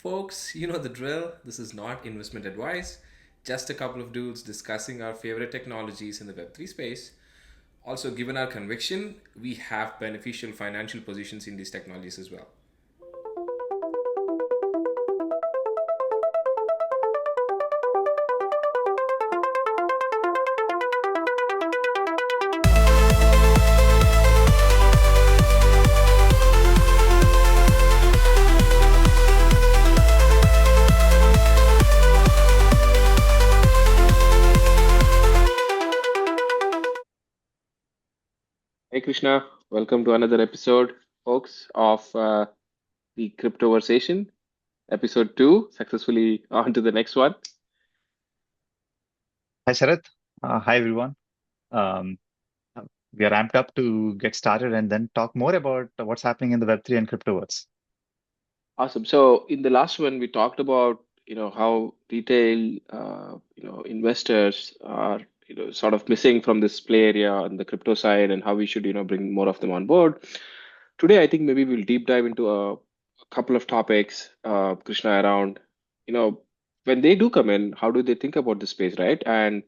Folks, you know the drill. This is not investment advice, just a couple of dudes discussing our favorite technologies in the Web3 space. Also, given our conviction, we have beneficial financial positions in these technologies as well. Hey Krishna, welcome to another episode, folks, of the Cryptoversation, episode 2, successfully on to the next one. Hi, Sharath. Hi, everyone. Um, we are amped up to get started and then talk more about what's happening in the Web3 and crypto worlds. Awesome. So in the last one, we talked about, how retail, investors are, sort of missing from this play area on the crypto side and how we should, bring more of them on board. Today, I think maybe we'll deep dive into a couple of topics, Krishna, around, you know, when they do come in, how do they think about the space, right? And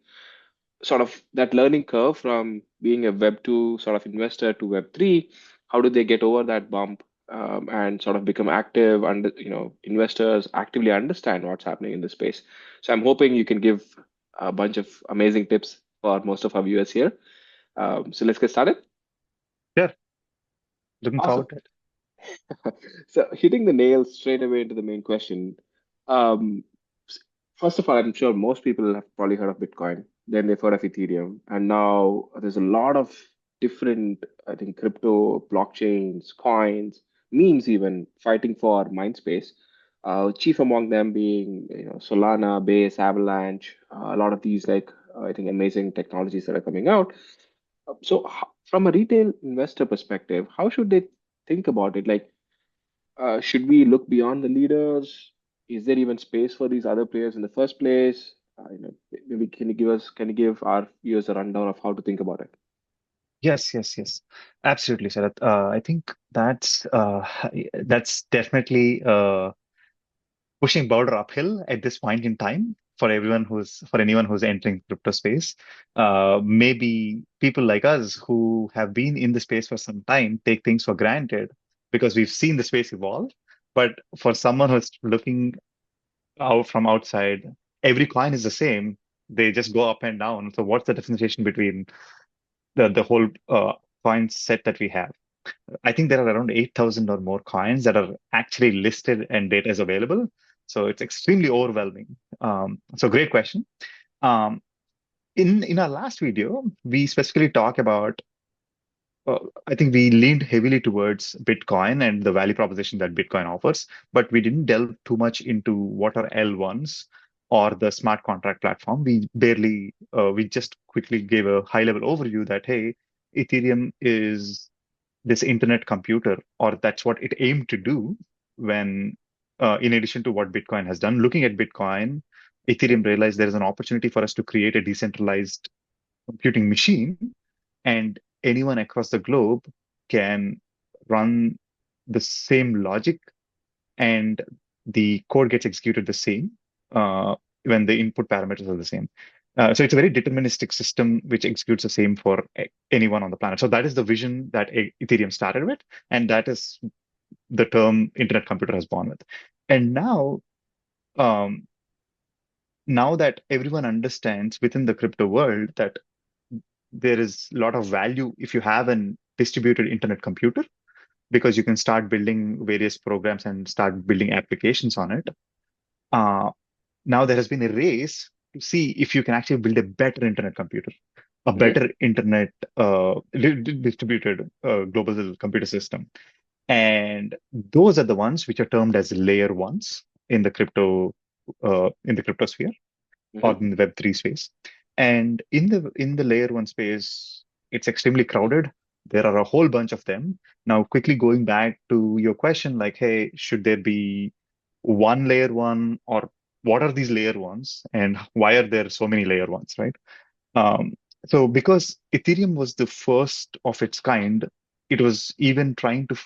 sort of that learning curve from being a Web2 sort of investor to Web3, how do they get over that bump and sort of become active and investors actively understand what's happening in the space? So I'm hoping you can give a bunch of amazing tips for most of our viewers here. So let's get started. Yeah, looking Awesome. forward to it. So hitting the nail straight away into the main question. Um, s- First of all, I'm sure most people have probably heard of Bitcoin. Then they've heard of Ethereum, and now there's a lot of different, I think, crypto blockchains, coins, memes, even fighting for mind space. Chief among them being, Solana, Base, Avalanche, a lot of these I think amazing technologies that are coming out. So, from a retail investor perspective, how should they think about it? Like, should we look beyond the leaders? Is there even space for these other players in the first place? Maybe can you give our viewers a rundown of how to think about it? Yes. Absolutely, Sharath. I think that's definitely pushing border uphill at this point in time for anyone who's entering crypto space. Maybe people like us who have been in the space for some time take things for granted because we've seen the space evolve. But for someone who's looking out from outside, every coin is the same. They just go up and down. So what's the differentiation between the whole coin set that we have? I think there are around 8,000 or more coins that are actually listed and data is available. So it's extremely overwhelming. So great question. Um, in our last video, we specifically talk about I think we leaned heavily towards Bitcoin and the value proposition that Bitcoin offers, but we didn't delve too much into what are L1s or the smart contract platform. We just quickly gave a high level overview that, hey, Ethereum is this internet computer, or that's what it aimed to do when, in addition to what Bitcoin has done, looking at Bitcoin, Ethereum realized there is an opportunity for us to create a decentralized computing machine, and anyone across the globe can run the same logic, and the code gets executed the same when the input parameters are the same. So it's a very deterministic system which executes the same for anyone on the planet. So that is the vision that Ethereum started with, and that is the term internet computer has born with. And um, now that everyone understands within the crypto world that there is a lot of value if you have an distributed internet computer, because you can start building various programs and start building applications on it. Uh, Now there has been a race to see if you can actually build a better internet computer, a Hmm. better internet distributed global computer system. And those are the ones which are termed as layer ones in the crypto sphere or Hmm. in the Web3 space. And in the layer one space, it's extremely crowded. There are a whole bunch of them. Now, quickly going back to your question, like, hey, should there be one layer one, or what are these layer ones, and why are there so many layer ones, right? Um, so because Ethereum was the first of its kind, it was even trying to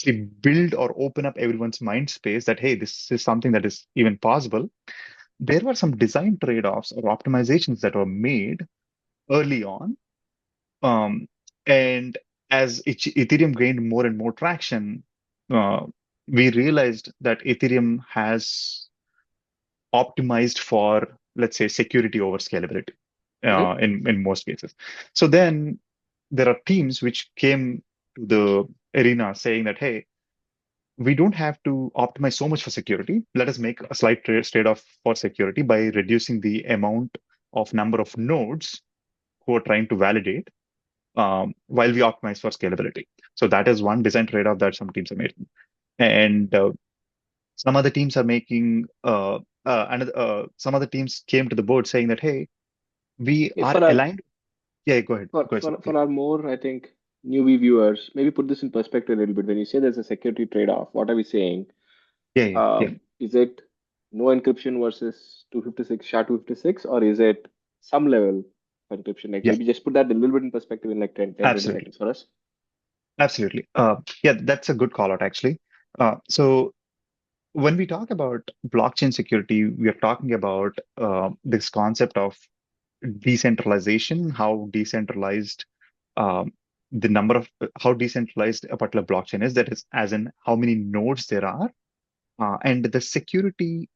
actually build or open up everyone's mind space that, hey, this is something that is even possible, there were some design trade-offs or optimizations that were made early on. Um, and as Ethereum gained more and more traction, uh, we realized that Ethereum has optimized for, let's say, security over scalability Hmm. in most cases. So then there are teams which came to the arena saying that, hey, we don't have to optimize so much for security. Let us make a slight trade-off for security by reducing the amount of number of nodes who are trying to validate while we optimize for scalability. So that is one design trade-off that some teams are making. And some other teams are making some other teams came to the board saying that, hey, we Yeah, are aligned. Yeah, go ahead. Go ahead, for Saurabh. our more, I think, newbie viewers, maybe put this in perspective a little bit. When you say there's a security trade-off, what are we saying? Yeah, yeah, yeah, Is it no encryption versus 256 SHA-256, or is it some level of encryption? Like yeah, maybe just put that a little bit in perspective in like 10, 20 absolutely. seconds for us. Absolutely. Yeah, that's a good call out, actually. So when we talk about blockchain security, we are talking about this concept of decentralization, how decentralized um, the number of how decentralized a particular blockchain is. That is, as in how many nodes there are, and the security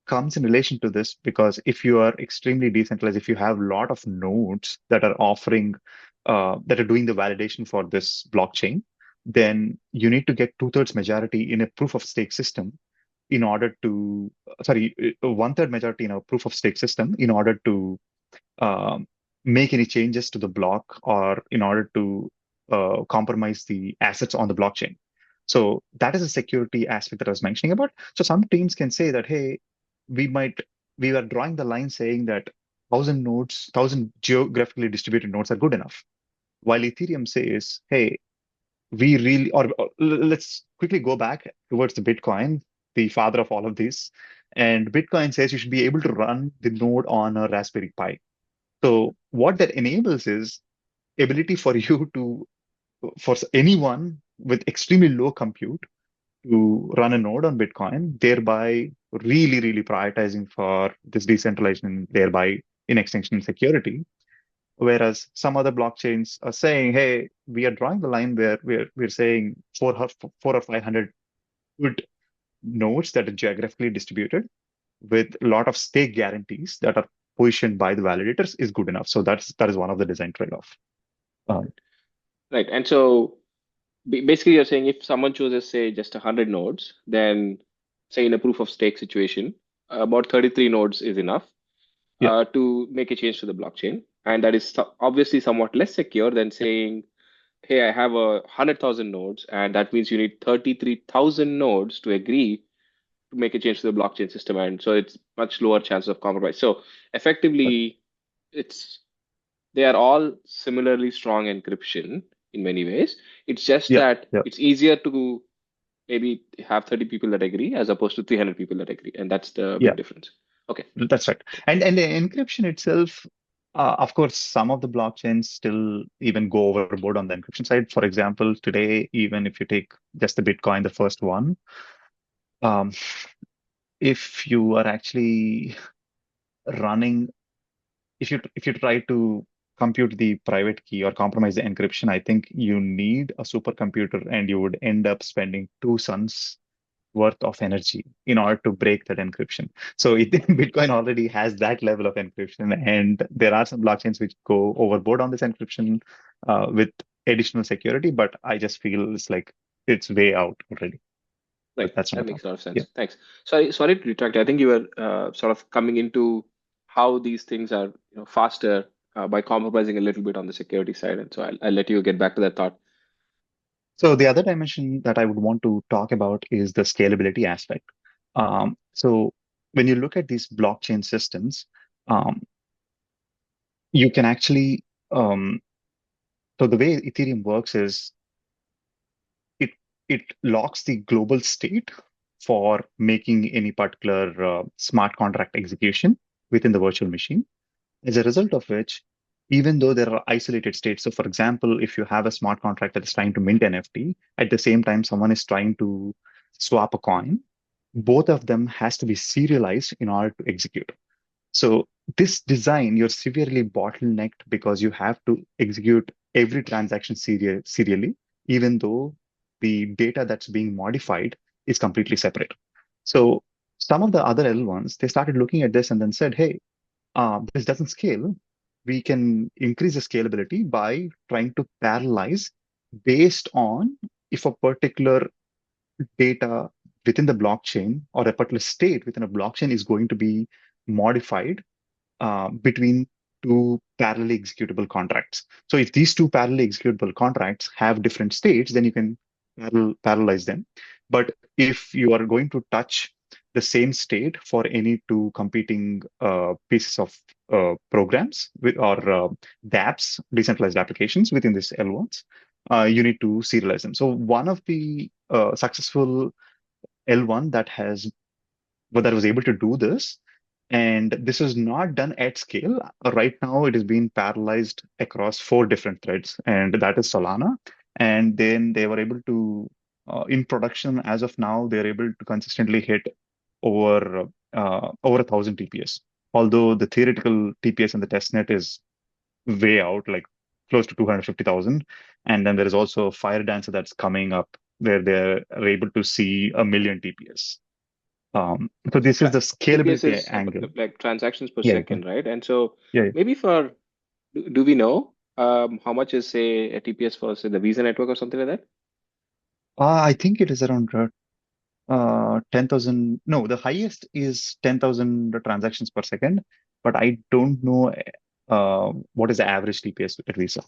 comes in relation to this because if you are extremely decentralized, if you have a lot of nodes that are offering that are doing the validation for this blockchain, then you need to get two-thirds majority in a proof of stake system in order to, sorry, one-third majority in a proof of stake system in order to um, make any changes to the block or in order to compromise the assets on the blockchain. So that is a security aspect that I was mentioning about. So some teams can say that, hey, we might, we are drawing the line saying that 1,000 nodes, 1,000 geographically distributed nodes are good enough. While Ethereum says, hey, we really, or let's quickly go back towards the Bitcoin, the father of all of this. And Bitcoin says you should be able to run the node on a Raspberry Pi. So what that enables is ability for you to, for anyone with extremely low compute to run a node on Bitcoin, thereby really, really prioritizing for this decentralization, thereby in extension security. Whereas some other blockchains are saying, hey, we are drawing the line where we're saying 400 or 500 good nodes that are geographically distributed with a lot of stake guarantees that are positioned by the validators is good enough. So that is one of the design trade-off. Um, Right. And so basically, you're saying if someone chooses, say, just 100 nodes, then say in a proof of stake situation, about 33 nodes is enough yeah, to make a change to the blockchain. And that is obviously somewhat less secure than saying, hey, I have 100,000 nodes, and that means you need 33,000 nodes to agree to make a change to the blockchain system. And so it's much lower chance of compromise. So effectively, it's they are all similarly strong encryption in many ways. It's just yeah, that yeah, it's easier to maybe have 30 people that agree as opposed to 300 people that agree. And that's the yeah. big difference. Okay. That's right. And the encryption itself, of course, some of the blockchains still even go overboard on the encryption side. For example, today, even if you take just the Bitcoin, the first one, um, if you are actually running, if you try to compute the private key or compromise the encryption, I think you need a supercomputer, and you would end up spending two suns worth of energy in order to break that encryption. So Bitcoin already has that level of encryption, and there are some blockchains which go overboard on this encryption with additional security, but I just feel it's like it's way out already. Right. But that's not That a makes topic. a lot of Yeah. sense. Thanks. Sorry to retract. I think you were sort of coming into how these things are, faster by compromising a little bit on the security side. And so I'll let you get back to that thought. So the other dimension that I would want to talk about is the scalability aspect. So when you look at these blockchain systems, um, you can actually so the way Ethereum works is it it locks the global state for making any particular smart contract execution within the virtual machine. As a result of which, even though there are isolated states. So, for example, if you have a smart contract that is trying to mint NFT, at the same time, someone is trying to swap a coin, both of them has to be serialized in order to execute. So this design, you're severely bottlenecked because you have to execute every transaction serially, even though the data that's being modified is completely separate. So some of the other L1s, they started looking at this and then said, hey, this doesn't scale. We can increase the scalability by trying to parallelize based on if a particular data within the blockchain or a particular state within a blockchain is going to be modified between two parallelly executable contracts. So if these two parallelly executable contracts have different states, then you can parallelize them. But if you are going to touch the same state for any two competing pieces of programs or dApps, decentralized applications within this L1s, you need to serialize them. So one of the successful L1 that was able to do this. And this is not done at scale. Right now, it is being parallelized across 4 different threads, and that is Solana. And then they were able to, in production as of now, they're able to consistently hit over 1,000 TPS. Although the theoretical TPS in the testnet is way out, like close to 250,000. And then there is also Fire Dancer that's coming up where they're able to see 1 million TPS. So this is the TPS scalability is angle. like transactions per Yeah, second, right? And so yeah. maybe do we know how much is, say, a TPS for, say, the Visa network or something like that? I think it is around 10,000. No, the highest is 10,000 transactions per second, but I don't know what is the average TPS at Visa.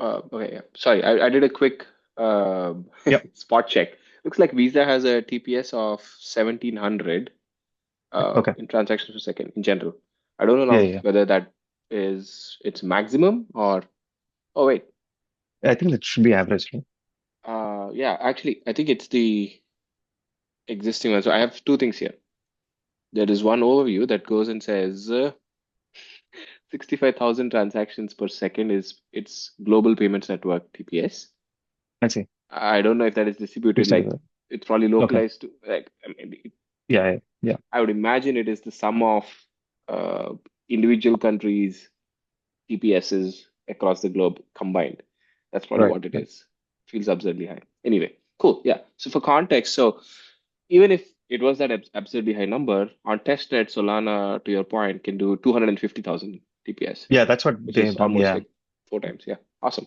Okay, yeah. Sorry, I did a quick Yep. spot check. Looks like Visa has a TPS of 1700 Okay. in transactions per second in general. I don't know Yeah, now yeah. whether that is its maximum or. Oh wait, I think that should be average, right? yeah. Actually, I think it's the existing one. So I have two things here. There is one overview that goes and says 65,000 transactions per second is its global payments network TPS. I see. I don't know if that is distributed, like 65. it's probably Okay. localized to, like, I mean, Yeah, yeah, yeah. I would imagine it is the sum of uh, individual countries' TPSs across the globe combined. That's probably Right, what it right. is. Feels absurdly high. Anyway, cool. Yeah. So for context, so even if it was that absurdly high number, on testnet, Solana, to your point, can do 250,000 TPS, Yeah, that's what which is they've done. almost Yeah. like 4 times. Yeah. Awesome.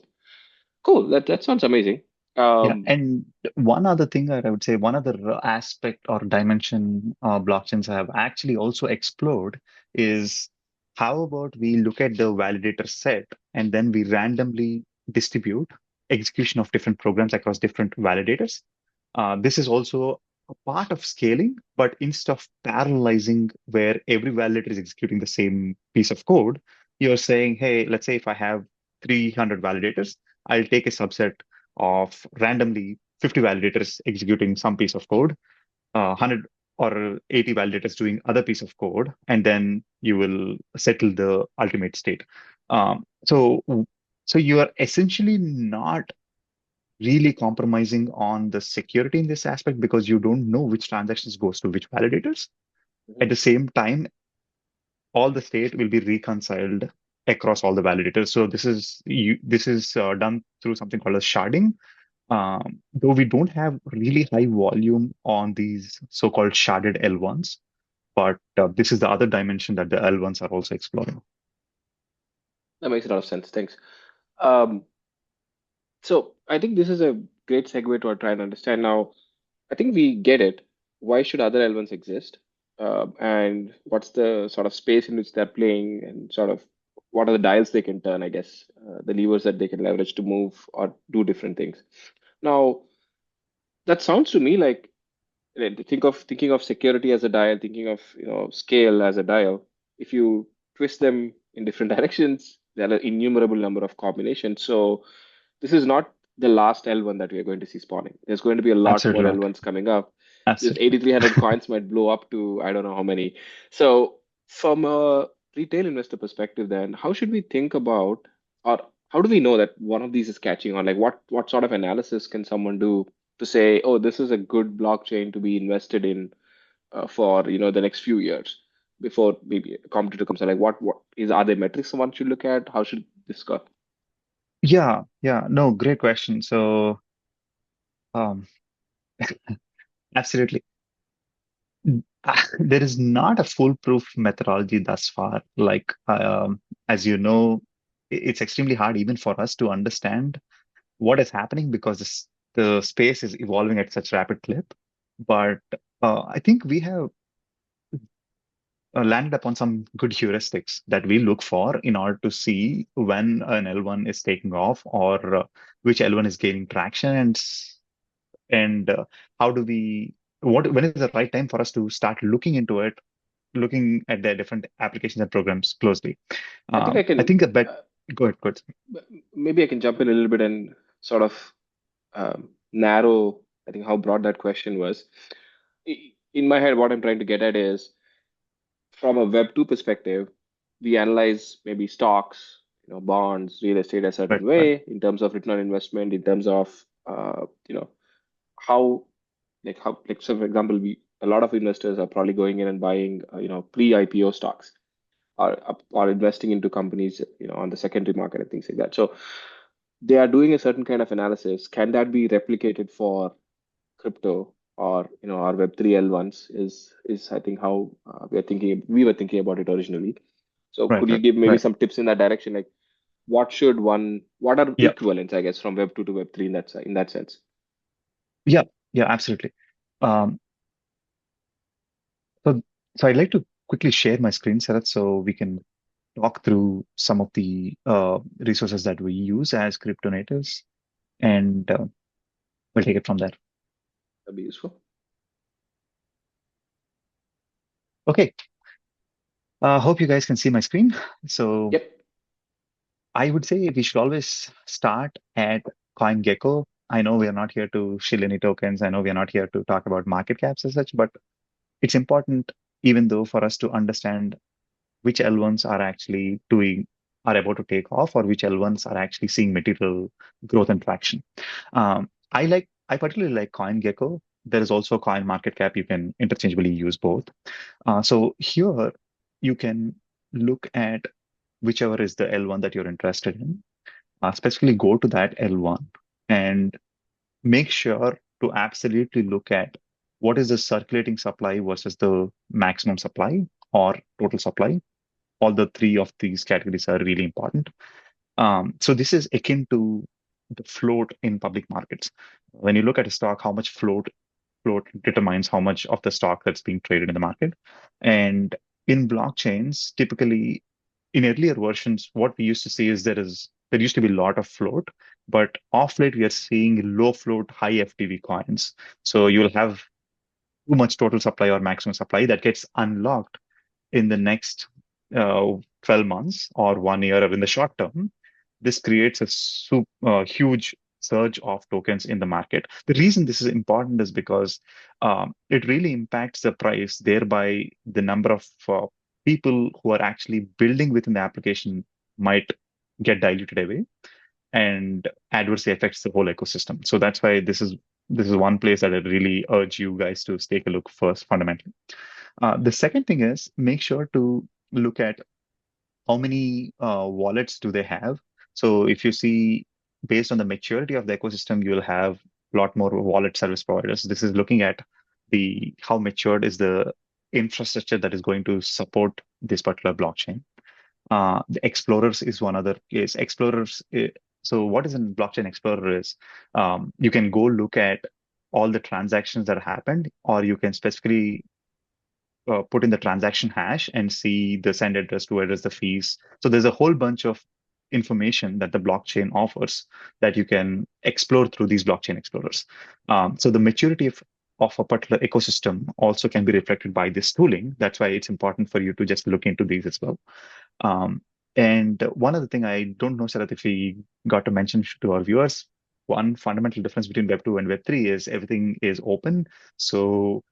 Cool. That sounds amazing. Yeah, Um, and one other thing that I would say, one other aspect or dimension blockchains have actually also explored is how about we look at the validator set and then we randomly distribute execution of different programs across different validators. This is also a part of scaling, but instead of parallelizing where every validator is executing the same piece of code, you're saying, hey, let's say if I have 300 validators, I'll take a subset of randomly 50 validators executing some piece of code, 100 or 80 validators doing other piece of code, and then you will settle the ultimate state. Um, so, so you are essentially not really compromising on the security in this aspect because you don't know which transactions goes to which validators. At the same time, all the state will be reconciled across all the validators. So this is done through something called as sharding. Though we don't have really high volume on these so-called sharded L1s, but this is the other dimension that the L1s are also exploring. that makes a lot of sense. Thanks. Um, so I think this is a great segue to try and understand now. I think we get it. Why should other elements exist? And what's the sort of space in which they're playing, and sort of what are the dials they can turn, I guess, the levers that they can leverage to move or do different things. Now, that sounds to me like, thinking of security as a dial, thinking of, scale as a dial. If you twist them in different directions, there are an innumerable number of combinations. So this is not the last L1 that we are going to see spawning. There's going to be a lot Absolutely more not. L1s coming up. This Absolutely. 8,300 coins might blow up to I don't know how many. So from a retail investor perspective, then how should we think about, or how do we know that one of these is catching on? Like what sort of analysis can someone do to say, oh, this is a good blockchain to be invested in for the next few years before maybe a competitor comes? Like what is are there metrics one should look at? How should this go? Yeah, no, great question. So, um, absolutely. There is not a foolproof methodology thus far. As you know, it's extremely hard even for us to understand what is happening because the space is evolving at such rapid clip. But I think we have landed upon some good heuristics that we look for in order to see when an L1 is taking off or which L1 is gaining traction and how do we what when is the right time for us to start looking into it, looking at the different applications and programs closely. I think I I can think a bet. Go ahead, go ahead. maybe I can jump in a little bit and sort of narrow, I think, how broad that question was. In my head, what I'm trying to get at is from a Web2 perspective, we analyze maybe stocks, bonds, real estate a Right, certain right, way in terms of return on investment, in terms of how like so for example, we a lot of investors are probably going in and buying pre-IPO stocks or investing into companies on the secondary market and things like that. So they are doing a certain kind of analysis. Can that be replicated for crypto or our Web3 L1s is I think how we were thinking about it originally. So right, could you right, give maybe right. some tips in that direction? Like what are Yeah, equivalents, I guess, from Web2 to Web3 in that sense? yeah, yeah, absolutely. Um, so, so I'd like to quickly share my screen, Sarath, so we can talk through some of the resources that we use as crypto natives, and we'll take it from there. That'd be useful. Okay. Hope you guys can see my screen. So Yep. I would say we should always start at CoinGecko. I know we are not here to shill any tokens. I know we are not here to talk about market caps as such, but it's important, even though, for us to understand which L1s are about to take off, or which L1s are actually seeing material growth and traction. I particularly like CoinGecko. There is also Coin Market Cap. You can interchangeably use both. So here you can look at whichever is the L1 that you're interested in. Specifically, go to that L1 and make sure to absolutely look at what is the circulating supply versus the maximum supply or total supply. All the three of these categories are really important. So this is akin to the float in public markets. When you look at a stock, how much float determines how much of the stock that's being traded in the market. And in blockchains, typically in earlier versions, what we used to see is there used to be a lot of float, but off late we are seeing low float, high FTV coins. So you'll have too much total supply or maximum supply that gets unlocked in the next 12 months or 1 year or in the short term. This creates huge surge of tokens in the market. The reason this is important is because it really impacts the price, thereby the number of people who are actually building within the application might get diluted away and adversely affects the whole ecosystem. So that's why this is one place that I really urge you guys to take a look first, fundamentally. The second thing is make sure to look at how many wallets do they have. So if you see, based on the maturity of the ecosystem, you'll have a lot more wallet service providers. This is looking at the how matured is the infrastructure that is going to support this particular blockchain. The explorers is one other case. So what is in blockchain explorer is you can go look at all the transactions that happened, or you can specifically put in the transaction hash and see the send address, to address, the fees. So there's a whole bunch of information that the blockchain offers that you can explore through these blockchain explorers. So the maturity of a particular ecosystem also can be reflected by this tooling. That's why it's important for you to just look into these as well. Um, and one other thing I don't know, Sarath, if we got to mention to our viewers, one fundamental difference between Web2 and Web3 is everything is open. So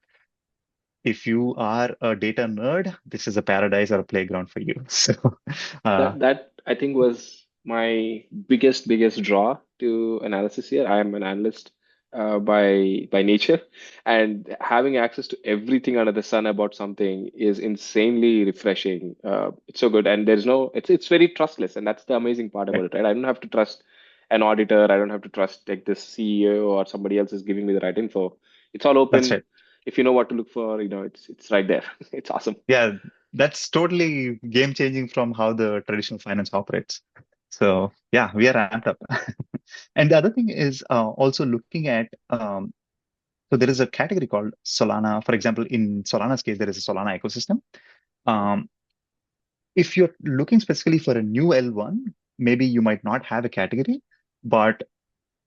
if you are a data nerd, this is a paradise or a playground for you. So, uh, That I think was my biggest draw to analysis here. I am an analyst by nature, and having access to everything under the sun about something is insanely refreshing. It's so good, and there's no it's very trustless, and that's the amazing part about right, it, right? I don't have to trust an auditor. I don't have to trust like this CEO or somebody else is giving me the right info. It's all that's open. right. If you know what to look for, it's right there. It's awesome. Yeah, that's totally game changing from how the traditional finance operates. So, yeah, we are ramped up. And the other thing is also looking at so there is a category called Solana. For example, in Solana's case, there is a Solana ecosystem. Um, if you're looking specifically for a new L1, maybe you might not have a category, but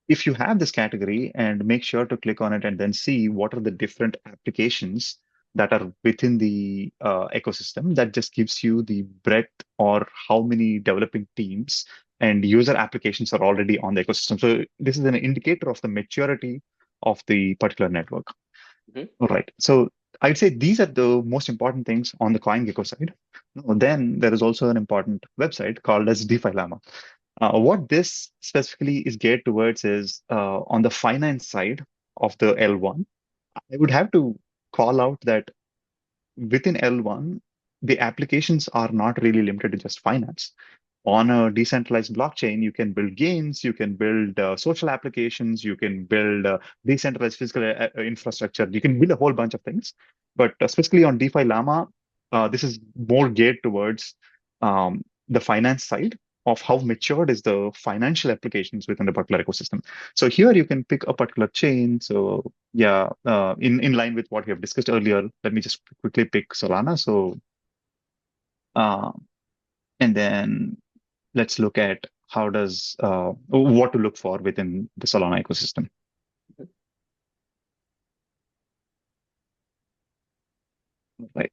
if you have this category and make sure to click on it and then see what are the different applications that are within the ecosystem, that just gives you the breadth or how many developing teams and user applications are already on the ecosystem. So this is an indicator of the maturity of the particular network. Mhm. All right. So I'd say these are the most important things on the CoinGecko side. Now, then there is also an important website called as DeFi Llama. What this specifically is geared towards is on the finance side of the L1. I would have to call out that within L1, the applications are not really limited to just finance. On a decentralized blockchain, you can build games, you can build social applications, you can build decentralized physical infrastructure, you can build a whole bunch of things. But specifically on DeFi Llama, this is more geared towards the finance side of how matured is the financial applications within the particular ecosystem. So here you can pick a particular chain. So yeah, in line with what we have discussed earlier, let me just quickly pick Solana. So uh, and then let's look at how does what to look for within the Solana ecosystem. Right.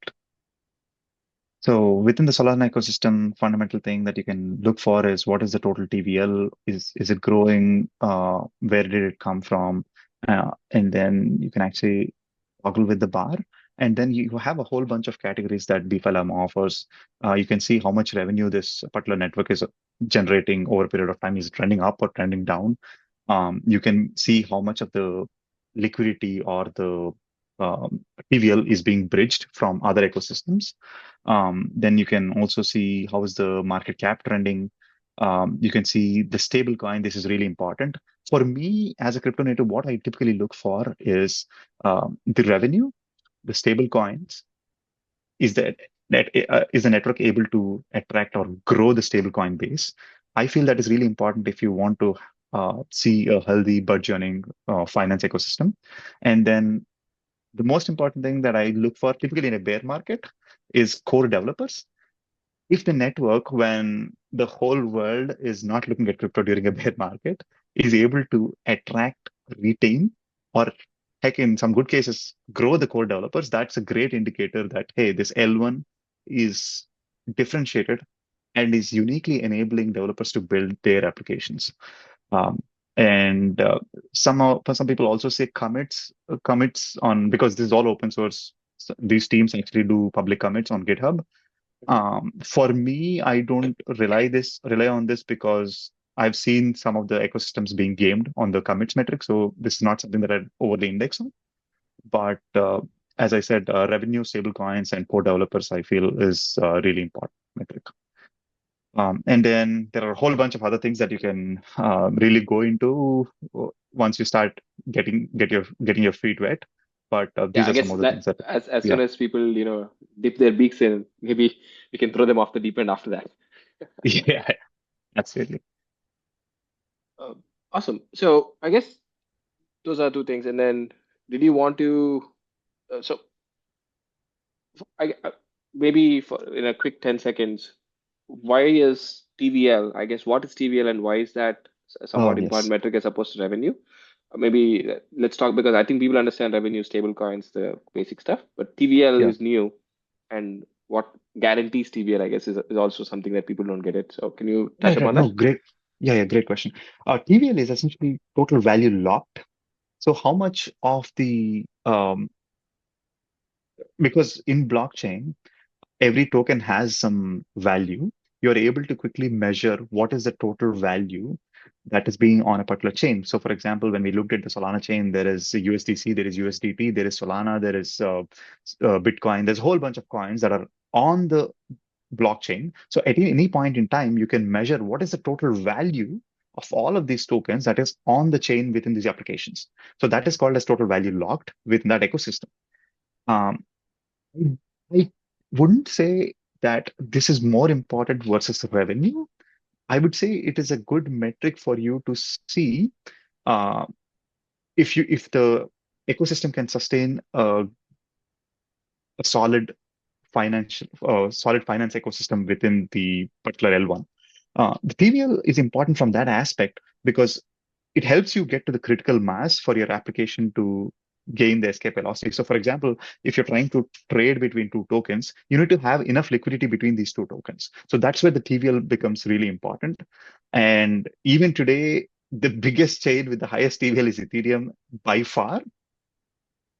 So within the Solana ecosystem, fundamental thing that you can look for is what is the total TVL? Is it growing? Where did it come from? And then you can actually toggle with the bar. And then you have a whole bunch of categories that DeFi offers. You can see how much revenue this particular network is generating over a period of time. Is it trending up or trending down? You can see how much of the liquidity or the TVL is being bridged from other ecosystems. Then you can also see how is the market cap trending. You can see the stable coin. This is really important. For me, as a crypto native, what I typically look for is the revenue, the stable coins. Is is the network able to attract or grow the stable coin base? I feel that is really important if you want to see a healthy burgeoning finance ecosystem. And then the most important thing that I look for typically in a bear market is core developers. If the network, when the whole world is not looking at crypto during a bear market, is able to attract, retain, or heck, in some good cases, grow the core developers, that's a great indicator that, hey, this L1 is differentiated and is uniquely enabling developers to build their applications. Um, and some people also say commits on because this is all open source. So these teams actually do public commits on GitHub. For me, I don't rely on this because I've seen some of the ecosystems being gamed on the commits metric. So this is not something that I'd overly index on. But as I said, revenue, stable coins, and core developers, I feel is a really important metric. And then there are a whole bunch of other things that you can really go into once you start getting your feet wet. But Yeah, these I are some guess of the things that that, as yeah, soon as people, dip their beaks in, maybe we can throw them off the deep end after that. yeah, absolutely. Awesome. So I guess those are two things. And then, did you want to? So maybe for in a quick 10 seconds, why is TVL? I guess what is TVL and why is that a Oh, somewhat important yes. metric as opposed to revenue? Maybe let's talk because I think people understand revenue, stable coins, the basic stuff, but TVL Yeah. is new, and what guarantees TVL, I guess, is also something that people don't get it. So can you touch Right, right. upon No, that? great. Yeah, yeah, great question. TVL is essentially total value locked. So how much of the because in blockchain, every token has some value. You're able to quickly measure what is the total value that is being on a particular chain. So, for example, when we looked at the Solana chain, there is USDC, there is USDT, there is Solana, there is Bitcoin. There's a whole bunch of coins that are on the blockchain. So, at any point in time, you can measure what is the total value of all of these tokens that is on the chain within these applications. So, that is called as total value locked within that ecosystem. Um, I wouldn't say that this is more important versus revenue. I would say it is a good metric for you to see uh, if the ecosystem can sustain a solid finance ecosystem within the particular L1. The TVL is important from that aspect because it helps you get to the critical mass for your application to gain the escape velocity. So, for example, if you're trying to trade between two tokens, you need to have enough liquidity between these two tokens. So that's where the TVL becomes really important. And even today, the biggest chain with the highest TVL is Ethereum by far,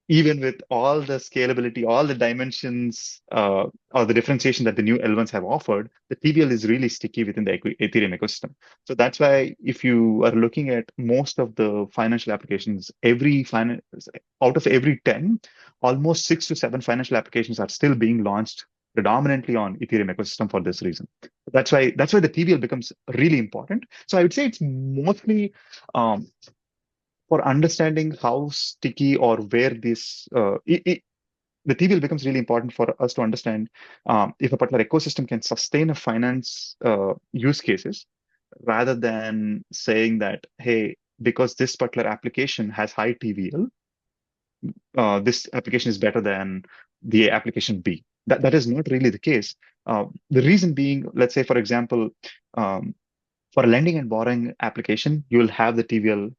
even with all the scalability, all the dimensions, or the differentiation that the new L1s have offered, the TVL is really sticky within the Ethereum ecosystem. So that's why if you are looking at most of the financial applications, out of every 10, almost 6 to 7 financial applications are still being launched predominantly on Ethereum ecosystem for this reason. That's why the TVL becomes really important. So I would say it's mostly um, for understanding how sticky or where the TVL becomes really important for us to understand if a particular ecosystem can sustain a finance use cases rather than saying that, hey, because this particular application has high TVL, this application is better than the application B. That is not really the case. The reason being, let's say, for example, um, for a lending and borrowing application, you will have the TVL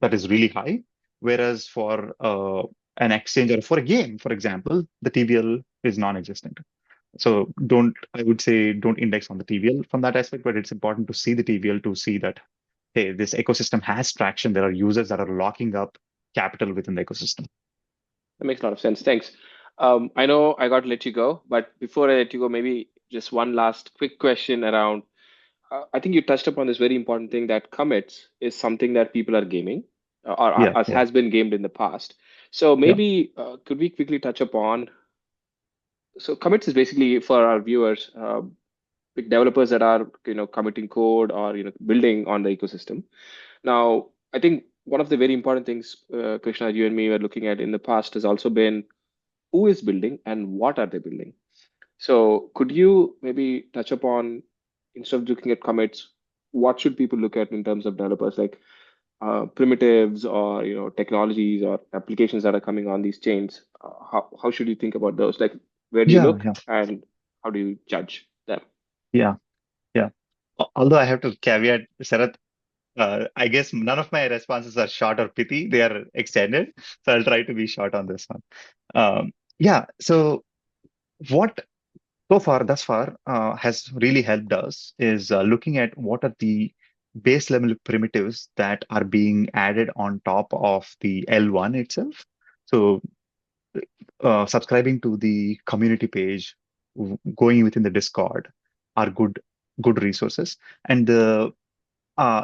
that is really high. Whereas for an exchange or for a game, for example, the TVL is non-existent. So I would say don't index on the TVL from that aspect, but it's important to see the TVL to see that, hey, this ecosystem has traction. There are users that are locking up capital within the ecosystem. That makes a lot of sense. Thanks. I know I got to let you go, but before I let you go, maybe just one last quick question around. I think you touched upon this very important thing that commits is something that people are gaming Yeah, or yeah, has been gamed in the past. So yeah. maybe could we quickly touch upon? So commits is basically for our viewers, with developers that are committing code or building on the ecosystem. Now, I think one of the very important things, Krishna, you and me were looking at in the past has also been who is building and what are they building. So could you maybe touch upon, instead of looking at commits, what should people look at in terms of developers, like primitives or technologies or applications that are coming on these chains? How should you think about those? Like, where do you Yeah, look yeah, and how do you judge them? yeah, yeah. Although I have to caveat, Sarath, I guess none of my responses are short or pithy. They are extended. So I'll try to be short on this one. Yeah. So what thus far has really helped us is looking at what are the base level primitives that are being added on top of the L1 itself. So subscribing to the community page, going within the Discord are good resources. And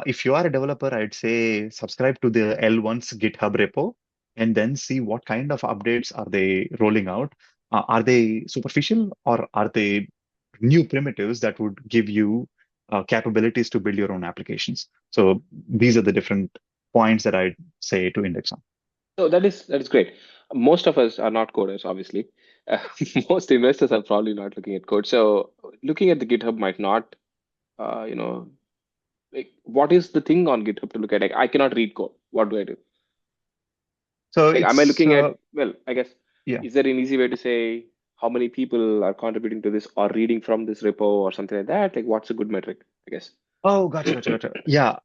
if you are a developer, I'd say subscribe to the L1's GitHub repo and then see what kind of updates are they rolling out. Are they superficial or are they new primitives that would give you capabilities to build your own applications? So these are the different points that I'd say to index on. So that is great. Most of us are not coders, obviously. Uh, most investors are probably not looking at code. So looking at the GitHub might not, uh, you know, like what is the thing on GitHub to look at? Like, I cannot read code. What do I do? So Like, am I it's looking at, well, I guess, yeah. is there an easy way to say how many people are contributing to this or reading from this repo or something like that? Like, what's a good metric, I guess? Oh, gotcha. Yeah.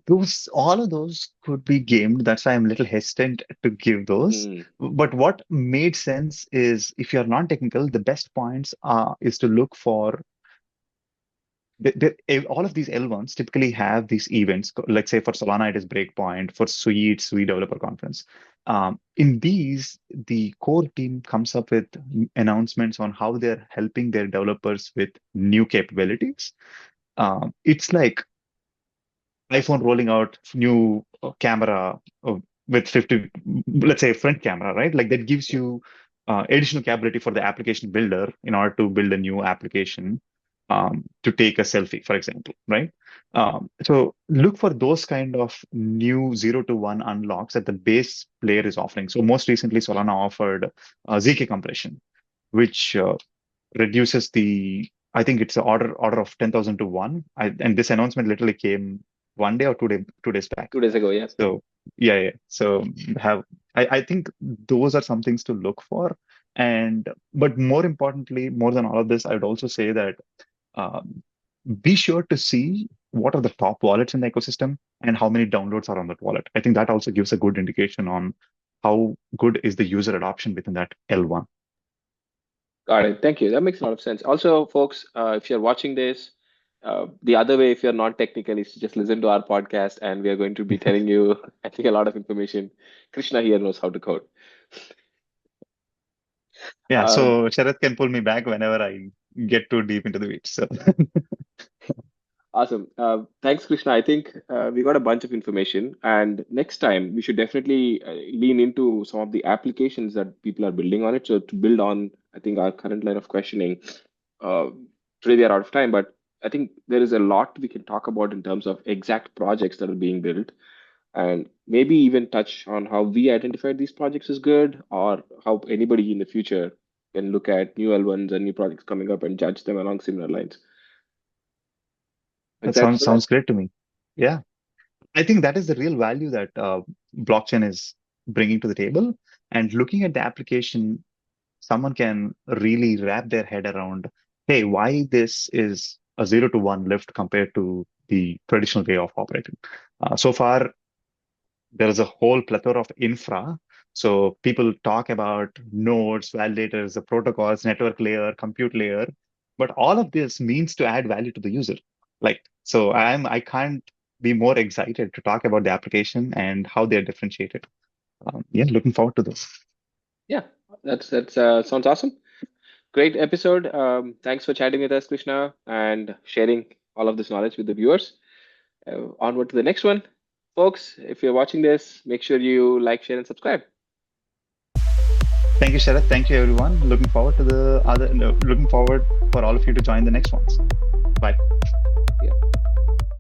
Those all of those could be gamed. That's why I'm a little hesitant to give those. Mm. But what made sense is if you're non-technical, the best points is to look for all of these L1s typically have these events. Let's say for Solana, it is Breakpoint. For Sui, it's Sui Developer Conference. In these, the core team comes up with announcements on how they're helping their developers with new capabilities. It's like iPhone rolling out new camera with 50, let's say front camera, right? Like that gives you additional capability for the application builder in order to build a new application to take a selfie, for example, right? So look for those kind of new 0 to 1 unlocks that the base player is offering. So most recently, Solana offered ZK compression, which reduces the, I think it's an order of 10,000 to 1. And this announcement literally came 1 day or 2 days back. 2 days ago, yeah. So yeah. So have I think those are some things to look for. And but more importantly, more than all of this, I would also say that um, be sure to see what are the top wallets in the ecosystem and how many downloads are on that wallet. I think that also gives a good indication on how good is the user adoption within that L1. Got it. Thank you. That makes a lot of sense. Also, folks, if you're watching this, the other way, if you're not technical, is to just listen to our podcast, and we are going to be telling you, I think, a lot of information. Krishna here knows how to code. Yeah, Um, so Sharath can pull me back whenever I get too deep into the weeds. So Awesome. Thanks, Krishna. I think we got a bunch of information, and next time we should definitely lean into some of the applications that people are building on it. So to build on, I think our current line of questioning. Uh, Today we are out of time, but I think there is a lot we can talk about in terms of exact projects that are being built, and maybe even touch on how we identified these projects as good, or how anybody in the future can look at new L1s and new projects coming up and judge them along similar lines. that Excited for that? sounds great to me. Yeah, I think that is the real value that blockchain is bringing to the table. And looking at the application, someone can really wrap their head around, hey, why this is a 0 to 1 lift compared to the traditional way of operating. So far, there is a whole plethora of infra. So people talk about nodes, validators, the protocols, network layer, compute layer, but all of this means to add value to the user. Like, so I can't be more excited to talk about the application and how they're differentiated. Yeah, looking forward to this. Yeah, that's sounds awesome. Great episode. Thanks for chatting with us, Krishna, and sharing all of this knowledge with the viewers. Onward to the next one. Folks, if you're watching this, make sure you like, share, and subscribe. Thank you, Sharath. Thank you, everyone. Looking forward to looking forward for all of you to join the next ones. Bye.